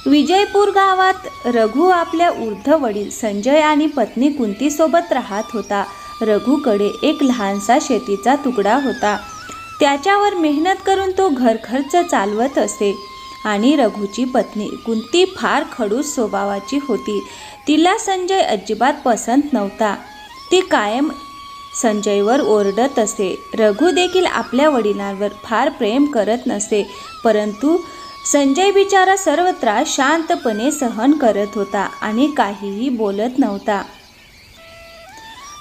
विजयपूर गावात रघु आपल्या वृद्ध वडील संजय आणि पत्नी कुंती सोबत राहत होता. रघुकडे एक लहानसा शेतीचा तुकडा होता. त्याच्यावर मेहनत करून तो घरखर्च चालवत असे. आणि रघुची पत्नी कुंती फार खडूस स्वभावाची होती. तिला संजय अजिबात पसंत नव्हता. ती कायम संजयवर ओरडत असे. रघु देखील आपल्या वडिलांवर फार प्रेम करत नसे, परंतु संजय बिचारा सर्व त्रास शांतपणे सहन करत होता आणि काहीही बोलत नव्हता.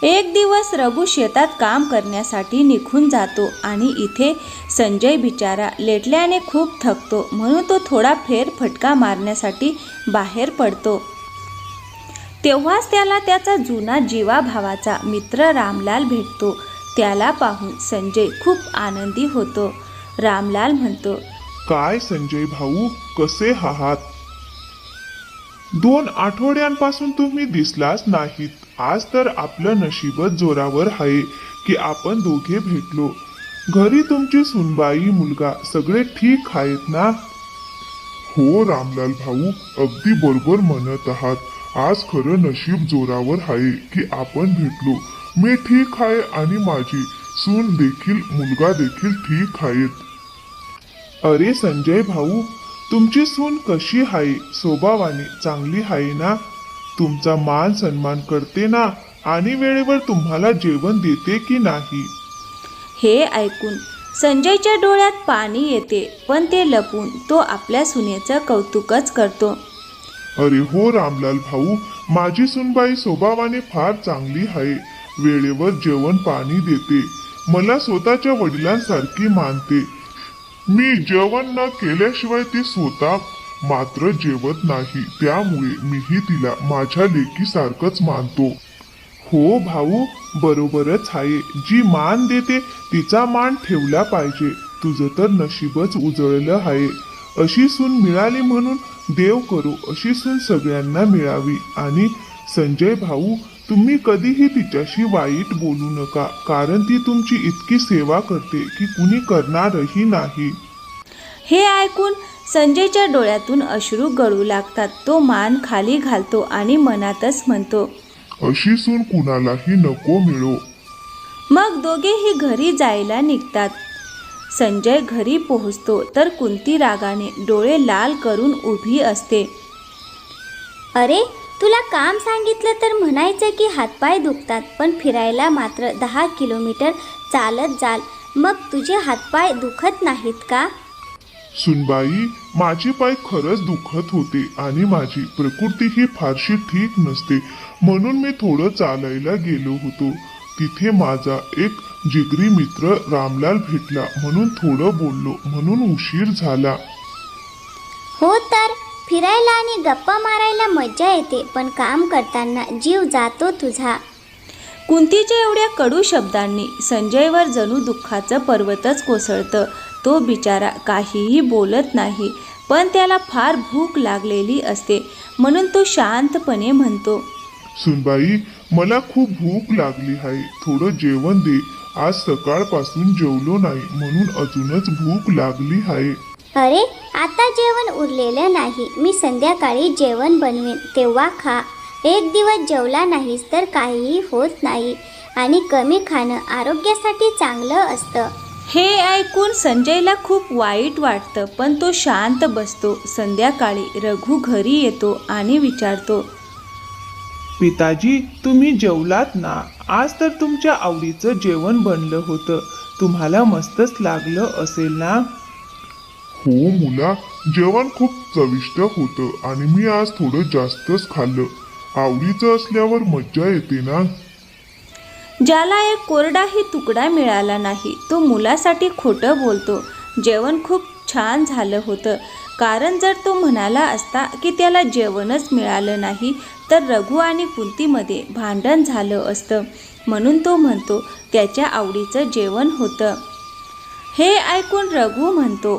एक दिवस रघु शेतात काम करण्यासाठी निघून जातो आणि इथे संजय बिचारा लेटल्याने खूप थकतो, म्हणून तो थोडा फेरफटका मारण्यासाठी बाहेर पडतो. तेव्हाच त्याला त्याचा जुना जीवाभावाचा मित्र रामलाल भेटतो. त्याला पाहून संजय खूप आनंदी होतो. रामलाल म्हणतो, काय संजय भाऊ, कसे आहात? 2 आठवड्यांपासून तुम्ही दिसलाच नाहीत. आज तर आपलं नशीबच जोरावर आहे की आपण दोघे भेटलो. घरी तुमची सुनबाई, मुलगा सगळे ठीक आहेत ना? हो रामलाल भाऊ, अगदी बरोबर म्हणत आहात. आज खरं नशीब जोरावर आहे की आपण भेटलो. मी ठीक आहे आणि माझी सून देखील, मुलगा देखील ठीक आहेत. अरे संजय भाऊ, तुमची सून कशी आहे? स्वभावाने चांगली आहे ना? तुमचा मान सन्मान करते ना? आणि वेळेवर तुम्हाला जेवण देते की नाही? हे ऐकून संजयच्या डोळ्यात पाणी येते, पण ते लपून तो आपल्या सुनेचं कौतुकच करतो. अरे हो रामलाल भाऊ, माझी सुनबाई स्वभावाने फार चांगली आहे. वेळेवर जेवण पाणी देते. मला स्वतःच्या वडिलांसारखी मानते. मी जेवण न केल्याशिवाय ती स्वतः मात्र जेवत नाही. त्यामुळे मीही तिला माझ्या लेकीसारखंच मानतो. हो भाऊ, बरोबरच आहे. जी मान देते तिचा मान ठेवला पाहिजे. तुझं तर नशीबच उजळलं आहे. अशी सून मिळाली म्हणून देव करो अशी सून सगळ्यांना मिळावी. आणि संजय भाऊ, तुम्ही कधीही तिच्याशी वाईट बोलू नका, कारण ती तुमची इतकी सेवा करते की कुणी करणारही नाही. हे ऐकून संजयच्या डोळ्यातून अश्रू गळू लागतात. तो मान खाली घालतो आणि मनातच म्हणतो, अशी सून कुणालाही नको मिळो. मग दोघेही घरी जायला निघतात. संजय घरी पोहोचतो तर कुंती रागाने डोळे लाल करून उभी असते. अरे, तुला काम सांगितलं तर म्हणायचं की हातपाय दुखतात, पण फिरायला मात्र 10 किलोमीटर चालत जाल. मग तुझे हातपाय दुखत नाहीत का? सुनबाई, माझे पाय खरंच दुखत होते आणि माझी प्रकृतीही फारशी ठीक नसते, म्हणून मी थोडं चालायला गेलो होतो. तिथे माझा एक जिगरी मित्र रामलाल भेटला, म्हणून थोडं बोललो, म्हणून उशीर झाला. हो, तर फिरायला आणि गप्पा मारायला मजा येते, पण काम करताना जीव जातो तुझा. कुंतीच्या एवढ्या कडू शब्दांनी संजयवर जणू दुःखाचं पर्वतच कोसळतं. तो बिचारा काहीही बोलत नाही, पण त्याला फार भूक लागलेली असते, म्हणून तो शांतपणे म्हणतो, सुनबाई, मला खूप भूक लागली आहे. थोडं जेवण दे. आज सकाळपासून जेवलो नाही, म्हणून अजूनच भूक लागली आहे. अरे, आता जेवण उरलेलं नाही. मी संध्याकाळी जेवण बनवेन, तेव्हा खा. एक दिवस जेवला नाहीस तर काहीही होत नाही आणि कमी खाणं आरोग्यासाठी चांगलं असतं. हे ऐकून संजयला खूप वाईट वाटतं, पण तो शांत बसतो. संध्याकाळी रघु घरी येतो आणि विचारतो, पिताजी, तुम्ही जेवलात ना? आज तर तुमच्या आवडीचं जेवण बनलं होतं. तुम्हाला मस्तच लागलं असेल ना? हो मुला, जेवण खूप चविष्ट होतं आणि मी आज थोडं जास्तच खाल्लं. आवडीचं असल्यावर मज्जा येते ना. ज्याला एक कोरडाही तुकडा मिळाला नाही तो मुलासाठी खोटं बोलतो. जेवण खूप छान झालं होतं, कारण जर तो म्हणाला असता की त्याला जेवणच मिळालं नाही तर रघु आणि कुंतीमध्ये भांडण झालं असतं, म्हणून तो म्हणतो त्याच्या आवडीचं जेवण होतं. हे ऐकून रघु म्हणतो,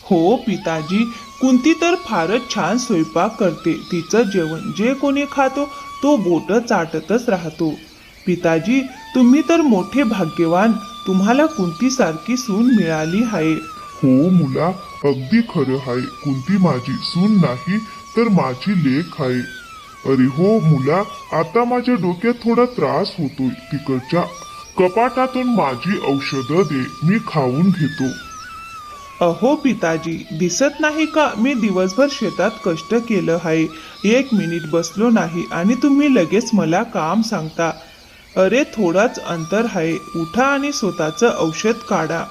हो पिताजी, कुंती तर फारच छान स्वयंपाक करते. तिचं जेवण जे कोणी खातो तो बोटं चाटतच राहतो. पिताजी, तुम्ही तर मोठे भाग्यवान. तुम्हाला कुंतीसारखी सून मिळाली आहे. हो मुला, अगदी खरं आहे. कुंती माझी सून नाही तर माझी लेक आहे. अरे हो मुला, आता माझ्या डोक्यात थोडा त्रास होतोय. तिकडच्या कपाटातून माझी औषधं दे, मी खाऊन घेतो. अहो पिताजी, दिसत नाही का मी दिवसभर शेतात कष्ट केलं आहे. 1 मिनिट बसलो नाही आणि तुम्ही लगेच मला काम सांगता. अरे थोडाच अंतर आहे, उठा आणि स्वतःचं औषध काढा.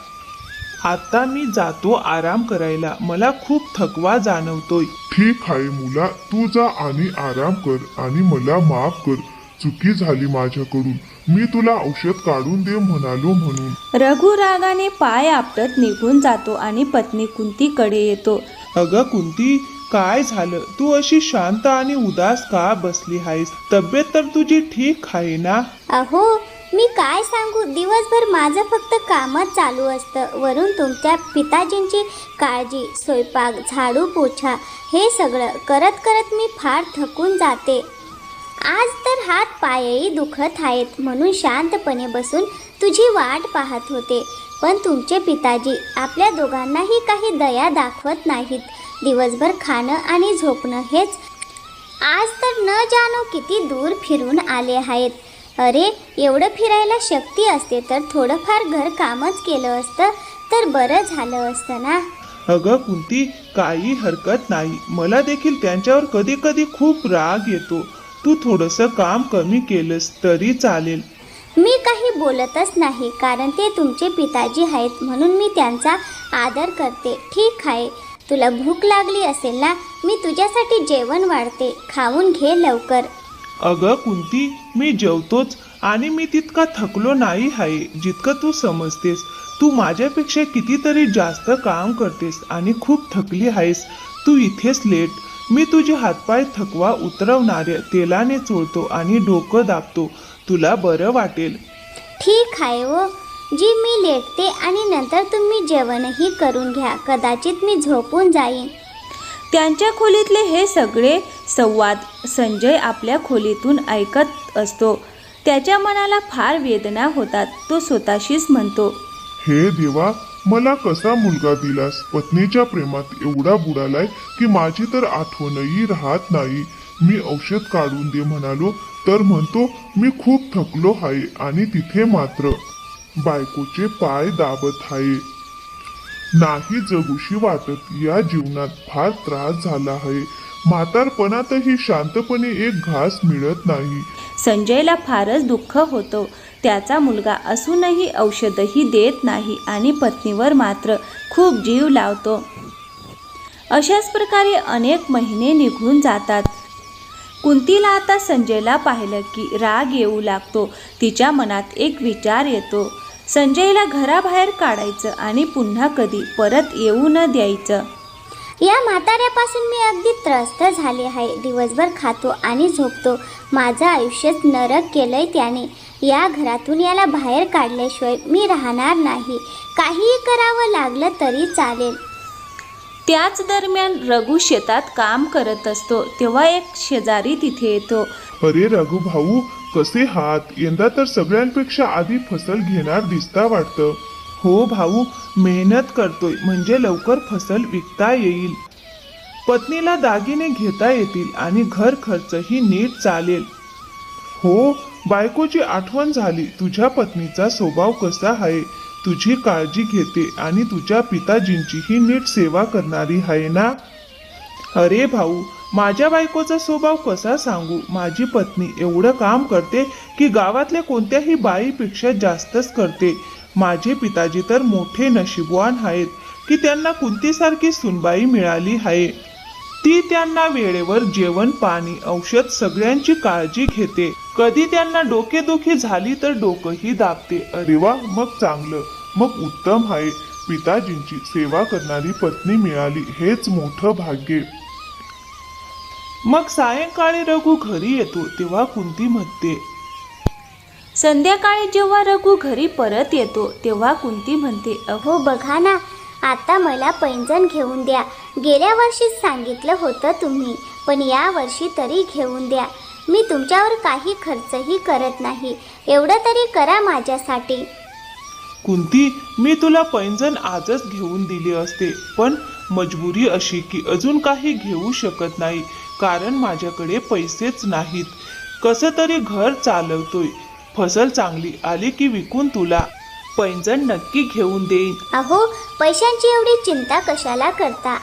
आता मी जातो आराम करायला, मला खूप थकवा जाणवतोय. ठीक आहे मुला, तू जा आणि आराम कर आणि मला माफ कर. चुकी झाली माझ्याकडून. मी तुला औषध काढून दे म्हणालो म्हणून. रघु रागाने पाय आपटत निघून जातो आणि पत्नी कुंतीकडे येतो. अगं कुंती, काय झालं? तू अशी शांत आणि उदास का बसली आहेस? तब्येत तर तुझी ठीक आहे ना? अहो, मी काय सांगू, दिवसभर माझं फक्त कामच चालू असतं. वरून तुमच्या पिताजींची काळजी, स्वयंपाक, झाडू पोछा हे सगळं करत करत मी फार थकून जाते. आज तर हात पायही दुखत आहेत म्हणून शांतपणे बसून तुझी वाट पाहत होते. पण तुमचे पिताजी आपल्या दोघांनाही काही दया दाखवत नाहीत. दिवसभर खाणं आणि झोपणं हेच. आज तर न जाणो किती दूर फिरून आले आहेत. अरे, एवढं फिरायला शक्ती असते तर थोडंफार घर कामच केलं असतं तर बरं झालं असतं ना. अगं कुंती, काही हरकत नाही. मला देखील त्यांच्यावर कधी कधी खूप राग येतो. तू थोडंसं काम कमी केलंस तरी चालेल. मी काही बोलतच नाही, कारण ते तुमचे पिताजी आहेत म्हणून मी त्यांचा आदर करते. ठीक आहे, तुला भूक लागली असेल ना, मी तुझ्यासाठी जेवण वाढते, खाऊन घे लवकर. अगं कुंती, मी जेवतोच आणि मी तितका थकलो नाही आहे जितकं तू समजतेस. तू माझ्यापेक्षा कितीतरी जास्त काम करतेस आणि खूप थकली आहेस. तू इथेच लेट. मी तुझे हातपाय थकवा उतरवणाऱ्या तेलाने चोळतो आणि डोकं दाबतो. तुला बरं वाटेल. ठीक आहे हो जी, मी लेटते आणि नंतर तुम्ही जेवणही करून घ्या. कदाचित मी झोपून जाईन. त्यांच्या खोलीतले हे सगळे संवाद संजय आपल्या खोलीतून ऐकत असतो. त्याच्या मनाला फार वेदना होतात. तो स्वतःशीच म्हणतो, हे देवा, मला कसा मुलगा दिलास? पत्नीच्या प्रेमात एवढा बुडालाय की माझी तर आठवणही राहत नाही. मी औषध काढून दे म्हणालो तर म्हणतो मी खूप थकलो आहे आणि तिथे मात्र बायकोचे पाय दाबत आहे. नाही जगूशी वाटत. या जीवनात फार त्रास झाला आहे. म्हातारपणातही शांतपणे एक घास मिळत नाही. संजयला फारच दुःख होतो. त्याचा मुलगा असूनही औषधही देत नाही आणि पत्नीवर मात्र खूप जीव लावतो. अशाच प्रकारे अनेक महिने निघून जातात. कुंतीला आता संजयला पाहिलं की राग येऊ लागतो. तिच्या मनात एक विचार येतो, संजयला घराबाहेर काढायचं आणि पुन्हा कधी परत येऊ न द्यायचं. या म्हाताऱ्यापासून मी अगदी त्रस्त झाले आहे. दिवसभर खातो आणि झोपतो. माझं आयुष्यच नरक केलंय त्याने. या घरातून याला बाहेर काढल्याशिवाय मी राहणार नाही. काहीही करावं लागलं तरी चालेल. त्याच दरम्यान रघु शेतात काम करत असतो. तेव्हा एक शेजारी तिथे येतो. अरे रघु भाऊ, कसे हात? यंदा तर सगळ्यांपेक्षा आधी फसल घेणार दिसता वाटतं. हो भाऊ, मेहनत करतोय म्हणजे लवकर फसल विकता येईल. पत्नीला दागिने घेता येतील आणि घर खर्चही नीट चालेल. हो, बायकोची आठवण झाली. तुझ्या पत्नीचा स्वभाव कसा आहे? तुझी काळजी घेते आणि तुझ्या पिताजींचीही नीट सेवा करणारी आहे ना? अरे भाऊ, माझ्या बायकोचा स्वभाव कसा सांगू? माझी पत्नी एवढं काम करते की गावातल्या कोणत्याही बाईपेक्षा जास्तच करते. माझे पिताजी तर मोठे नशीबवान आहेत की त्यांना कुंतीसारखी सुनबाई मिळाली आहे. ती त्यांना वेळेवर जेवण, पाणी, औषध सगळ्यांची काळजी घेते. कधी त्यांना डोकेदुखी झाली तर डोकंही दाबते. अरे वा, मग चांगलं, मग उत्तम आहे. पिताजींची सेवा करणारी पत्नी मिळाली हेच मोठं भाग्य. मग सायंकाळी रघु घरी येतो तेव्हा कुंती म्हणते. संध्याकाळी जेव्हा रघु घरी परत येतो तेव्हा कुंती म्हणते, अहो बघा ना, आता मला पैंजण घेऊन द्या. गेल्या वर्षीच सांगितलं होतं तुम्ही, पण या वर्षी तरी घेऊन द्या. मी तुमच्यावर काही खर्चही करत नाही. एवढं तरी करा माझ्यासाठी. कुंती, मी तुला पैंजण आजच घेऊन दिली असते, पण मजबुरी अशी की अजून काही घेऊ शकत नाही, कारण माझ्याकडे पैसेच नाहीत. कसं तरी घर चालवतोय. फसल चांगली आली की विकून तुला पैंजण नक्की घेऊन देईन. अहो, पैशांची एवढी चिंता कशाला करता?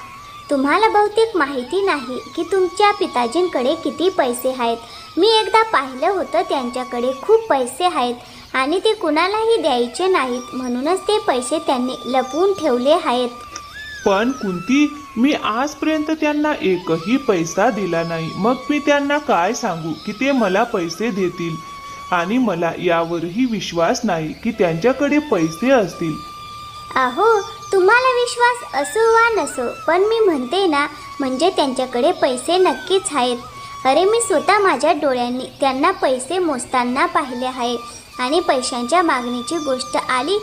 तुम्हाला बहुतेक माहिती नाही की तुमच्या पिताजींकडे किती पैसे आहेत. मी एकदा पाहिलं होतं, त्यांच्याकडे खूप पैसे आहेत आणि ते कुणालाही द्यायचे नाहीत, म्हणूनच ते पैसे त्यांनी लपवून ठेवले आहेत. पण कुंती, मी आजपर्यंत त्यांना एकही पैसा दिला नाही. मग मी त्यांना काय सांगू की ते मला पैसे देतील? आणि मला यावरही विश्वास नाही की त्यांच्याकडे पैसे असतील. अहो, तुम्हाला विश्वास असो वा नसो, पण मी म्हणते ना, म्हणजे त्यांच्याकडे पैसे नक्कीच आहेत. अरे, मी स्वतः माझ्या डोळ्यांनी त्यांना पैसे मोजताना पाहिले आहे. आणि पैशांच्या मागणीची गोष्ट आली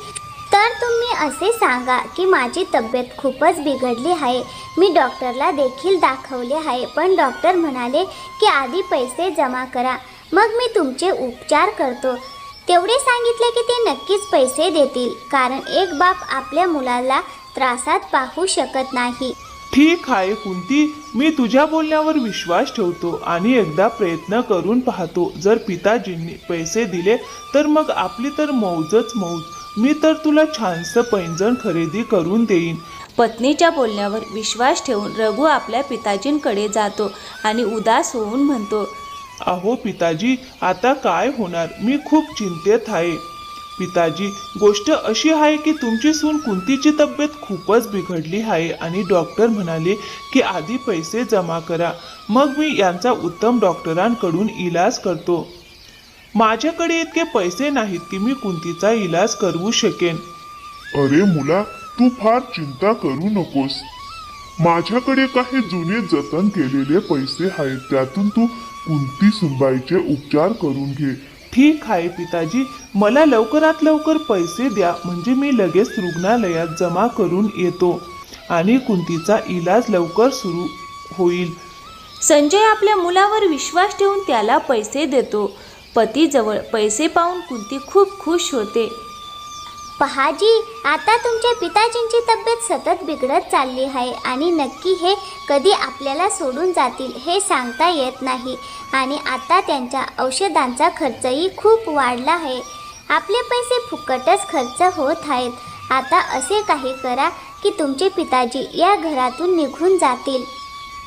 तर तुम्ही असे सांगा की माझी तब्येत खूपच बिघडली आहे. मी डॉक्टरला देखील दाखवले आहे, पण डॉक्टर म्हणाले की आधी पैसे जमा करा, मग मी तुमचे उपचार करतो. तेवढे सांगितले की ते नक्कीच पैसे देतील, कारण एक बाप आपल्या मुलाला त्रासात पाहू शकत नाही. ठीक आहे कुंती, मी तुझ्या बोलण्यावर विश्वास ठेवतो आणि एकदा प्रयत्न करून पाहतो. जर पिताजींनी पैसे दिले तर मग आपली तर मौजच मौज. मी तर तुला छानसं पैंजण खरेदी करून देईन. पत्नीच्या बोलण्यावर विश्वास ठेवून रघु आपल्या पिताजींकडे जातो आणि उदास होऊन म्हणतो, अहो पिताजी, आता काय होणार? मी खूप चिंतेत आहे. पिताजी, गोष्ट अशी आहे की तुमची सून कुंतीची तब्येत खूपच बिघडली आहे आणि डॉक्टर म्हणाले की आधी पैसे जमा करा, मग मी यांचा उत्तम डॉक्टरांकडून इलाज करतो. माझ्याकडे इतके पैसे नाहीत की मी कुंतीचा इलाज करू शकेन. अरे मुला, तू फार चिंता करू नकोस. माझ्याकडे काही जुने जतन केलेले पैसे आहेत, त्यातून तू कुंती सुनबाईचे उपचार करून घे. ठीक आहे पिताजी, मला लवकरात लवकर पैसे द्या, म्हणजे मी लगेच रुग्णालयात जमा करून येतो आणि कुंतीचा इलाज लवकर सुरू होईल. संजय आपल्या मुलावर विश्वास ठेवून त्याला पैसे देतो. पतीजवळ पैसे पाहून कुंती खूप खुश होते. पहाजी, आता तुमच्या पिताजींची तब्येत सतत बिघडत चालली आहे आणि नक्की हे कधी आपल्याला सोडून जातील हे सांगता येत नाही. आणि आता त्यांच्या औषधांचा खर्चही खूप वाढला आहे. आपले पैसे फुकटच खर्च होत आहेत. आता असे काही करा की तुमचे पिताजी या घरातून निघून जातील.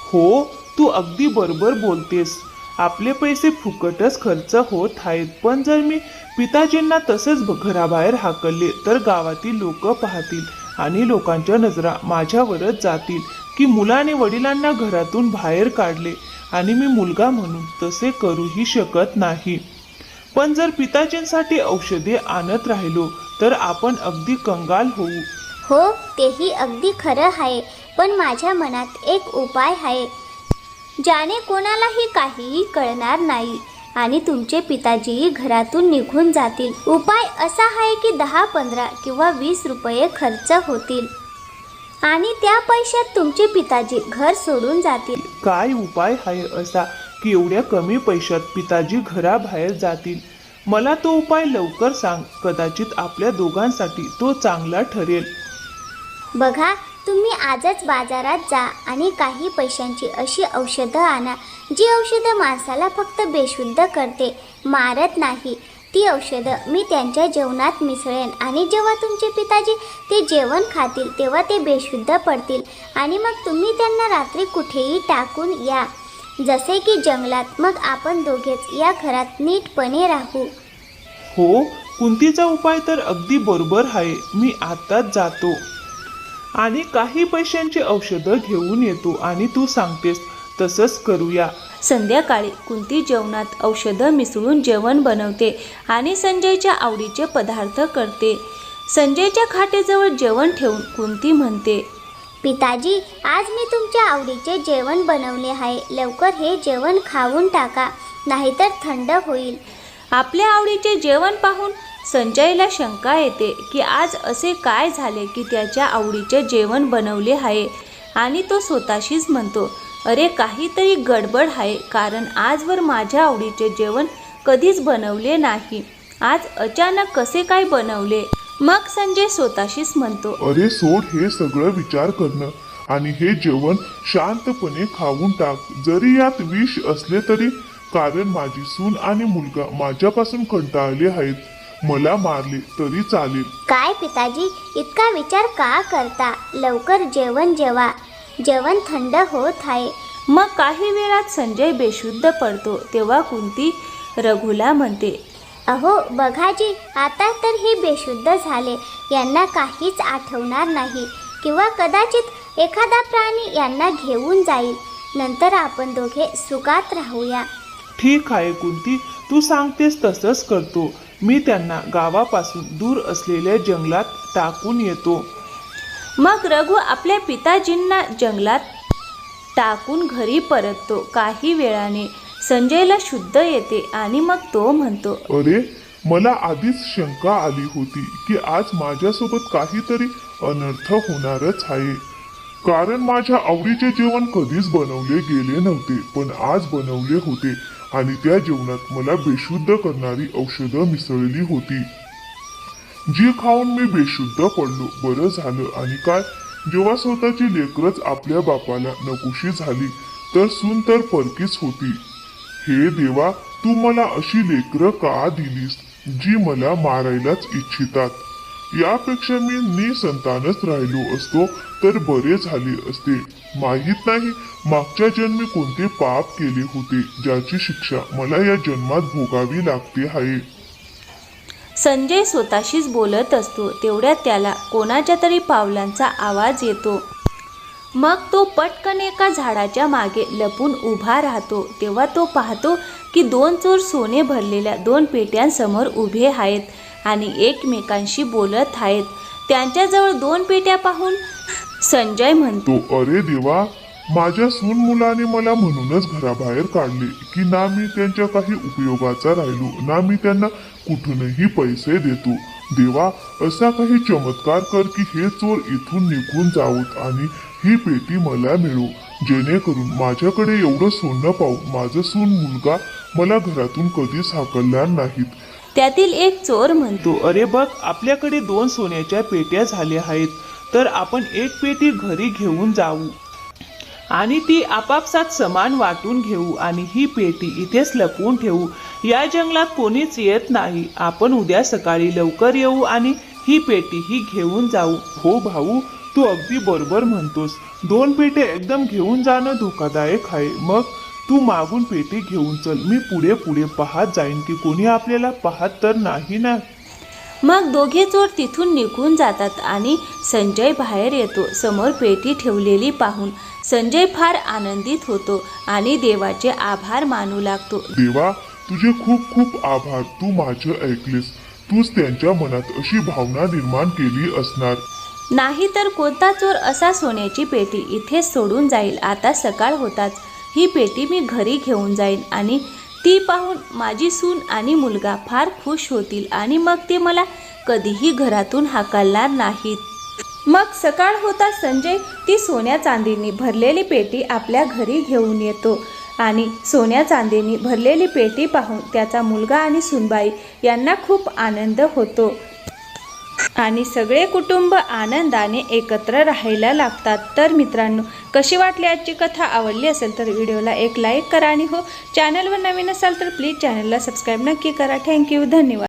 हो, तू अगदी बरोबर बोलतेस. आपले पैसे फुकटच खर्च होत आहेत, पण जर मी पिताजींना तसंच घराबाहेर हाकलले तर गावातील लोक पाहतील आणि लोकांच्या नजरा माझ्यावरच जातील की मुलाने वडिलांना घरातून बाहेर काढले, आणि मी मुलगा म्हणून तसे करूही शकत नाही. पण जर पिताजींसाठी औषधे आणत राहिलो तर आपण अगदी कंगाल होऊ. हो, तेही अगदी खरं आहे, पण माझ्या मनात एक उपाय आहे ज्याने कोणालाही काहीही कळणार नाही आणि तुमचे पिताजीही घरातून निघून जातील. उपाय असा आहे की 10, 15 किंवा 20 रुपये खर्च होतील आणि त्या पैशात तुमचे पिताजी घर सोडून जातील. काय उपाय आहे असा की एवढ्या कमी पैशात पिताजी घराबाहेर जातील? मला तो उपाय लवकर सांग. कदाचित आपल्या दोघांसाठी तो चांगला ठरेल. बघा, तुम्ही आजच बाजारात जा आणि काही पैशांची अशी औषधं आणा जी औषधं माणसाला फक्त बेशुद्ध करते, मारत नाही. ती औषधं मी त्यांच्या जेवणात मिसळेन आणि जेव्हा तुमचे पिताजी ते जेवण खातील तेव्हा ते बेशुद्ध पडतील आणि मग तुम्ही त्यांना रात्री कुठेही टाकून या, जसे की जंगलात. मग आपण दोघेच या घरात नीटपणे राहू. हो, कुंतीचा उपाय तर अगदी बरोबर आहे. मी आताच जातो आणि काही पैशांची औषधं घेऊन येतो आणि तू सांगतेस तसंच करूया. संध्याकाळी कुंती जेवणात औषधं मिसळून जेवण बनवते आणि संजयच्या आवडीचे पदार्थ करते. संजयच्या खाटेजवळ जेवण ठेवून कुंती म्हणते, पिताजी, आज मी तुमच्या आवडीचे जेवण बनवले आहे. लवकर हे जेवण खाऊन टाका, नाहीतर थंड होईल. आपल्या आवडीचे जेवण पाहून संजयला शंका येते की आज असे काय झाले की त्याच्या आवडीचे जेवण बनवले आहे, आणि तो स्वतःशीच म्हणतो, अरे काहीतरी गडबड आहे, कारण आजवर माझ्या आवडीचे जेवण कधीच बनवले नाही. आज अचानक कसे काय बनवले? मग संजय स्वतःशीच म्हणतो, अरे सोड हे सगळं विचार करणं आणि हे जेवण शांतपणे खाऊन टाक. जरी यात विष असले तरी, कारण माझी सून आणि मुलगा माझ्यापासून कंटाळले आहेत. मला मारले तरी चालेल. काय पिताजी, इतका विचार का करता? लवकर जेवण जेवा. जेवण थंड होत आहे. मग काही वेळात संजय बेशुद्ध पडतो. तेव्हा कुंती रघुला म्हणते, अहो बघाजी, आता तर हे बेशुद्ध झाले. यांना काहीच आठवणार नाही, किंवा कदाचित एखादा प्राणी यांना घेऊन जाईल. नंतर आपण दोघे सुखात राहूया. ठीक आहे कुंती, तू सांगतेस तसंच करतो. मी त्यांना गावापासून दूर असलेल्या जंगलात टाकून येतो. मग रघु आपल्या पिताजींना जंगलात टाकून घरी परततो. काही वेळाने संजयला शुद्ध येते आणि मग तो म्हणतो, अरे मला आधीच शंका आली होती की आज माझ्यासोबत काहीतरी अनर्थ होणारच आहे. कारण माझ्या आवडीचे जेवण कधीच बनवले गेले नव्हते, पण आज बनवले होते आणि त्या जेवणात मला बेशुद्ध करणारी औषधं मिसळली होती, जी खाऊन मी बेशुद्ध पडलो. बरं झालं. आणि काय, जेव्हा स्वतःची लेकरच आपल्या बापाला नकोशी झाली तर सून तर परकीच होती. हे देवा, तू मला अशी लेकरं का दिलीस जी मला मारायलाच इच्छितात? यापेक्षा मी निसंतानच राहिलो असतो तर बरे झाले असते. माहीत नाही मागच्या जन्मी कोणते पाप केले होते, ज्याची शिक्षा मला या जन्मात भोगावी लागते आहे. संजय स्वतःशीच बोलत असतो. तेवढ्यात त्याला कोणाच्या तरी पावलांचा आवाज येतो. मग तो पटकन एका झाडाच्या मागे लपून उभा राहतो. तेव्हा तो पाहतो की 2 चोर सोने भरलेल्या 2 पेट्यांसमोर उभे आहेत आणि एकमेकांशी बोलत आहेत. त्यांच्याजवळ 2 पेट्या पाहून संजय म्हणतो, तो अरे देवा, माझ्या सून मुलाने मला म्हणूनच घराबाहेर काढले की ना मी त्यांच्या काही उपयोगाचा राहिलो, ना मी त्यांना कुठूनही पैसे देतो. देवा, असा काही चमत्कार कर की हे चोर इथून निघून जावोत आणि ही पेटी मला मिळो, जेणेकरून माझ्याकडे एवढं सोनं पाहून माझं सून मुलगा मला घरातून कधीच हाकलणार नाहीत. त्यातील एक चोर म्हणतो, तो अरे बघ, आपल्याकडे 2 सोन्याच्या पेट्या झाल्या आहेत, तर आपण एक पेटी घरी घेऊन जाऊ आणि ती आपापसात समान वाटून घेऊ आणि ही पेटी इथेच लपवून ठेवू. या जंगलात कोणीच येत नाही. आपण उद्या सकाळी लवकर येऊ आणि ही पेटी ही घेऊन जाऊ. हो भाऊ, तू अगदी बरोबर म्हणतोस. 2 पेटे एकदम घेऊन जाणं धोकादायक आहे. मग तू मागून पेटी घेऊन चल, मी पुढे पुढे पाहत जाईन की कोणी आपल्याला पाहत तर नाही ना. मग दोघे चोर तिथून निघून जातात आणि संजय बाहेर येतो. समोर पेटी ठेवलेली पाहून संजय फार आनंदित होतो आणि देवाचे आभार मानू लागतो. देवा, तुझे खूप खूप आभार. तू माझं ऐकलेस. तूच त्यांच्या मनात अशी भावना निर्माण केली असणार. नाही तर कोणता चोर असा सोन्याची पेटी इथेच सोडून जाईल. आता सकाळ होताच ही पेटी मी घरी घेऊन जाईन आणि ती पाहून माझी सून आणि मुलगा फार खुश होतील आणि मग ते मला कधीही घरातून हाकलणार नाहीत. मग सकाळ होताच संजय ती सोन्या चांदीनी भरलेली पेटी आपल्या घरी घेऊन येतो आणि सोन्या चांदीनी भरलेली पेटी पाहून त्याचा मुलगा आणि सूनबाई यांना खूप आनंद होतो आणि सगळे कुटुंब आनंदाने एकत्र राहायला लागतात. तर मित्रांनो, कशी वाटली आजची कथा? आवडली असेल तर व्हिडिओला एक लाईक करा आणि हो, चॅनलवर नवीन असाल तर प्लीज चॅनलला सबस्क्राईब नक्की करा. थँक्यू, धन्यवाद.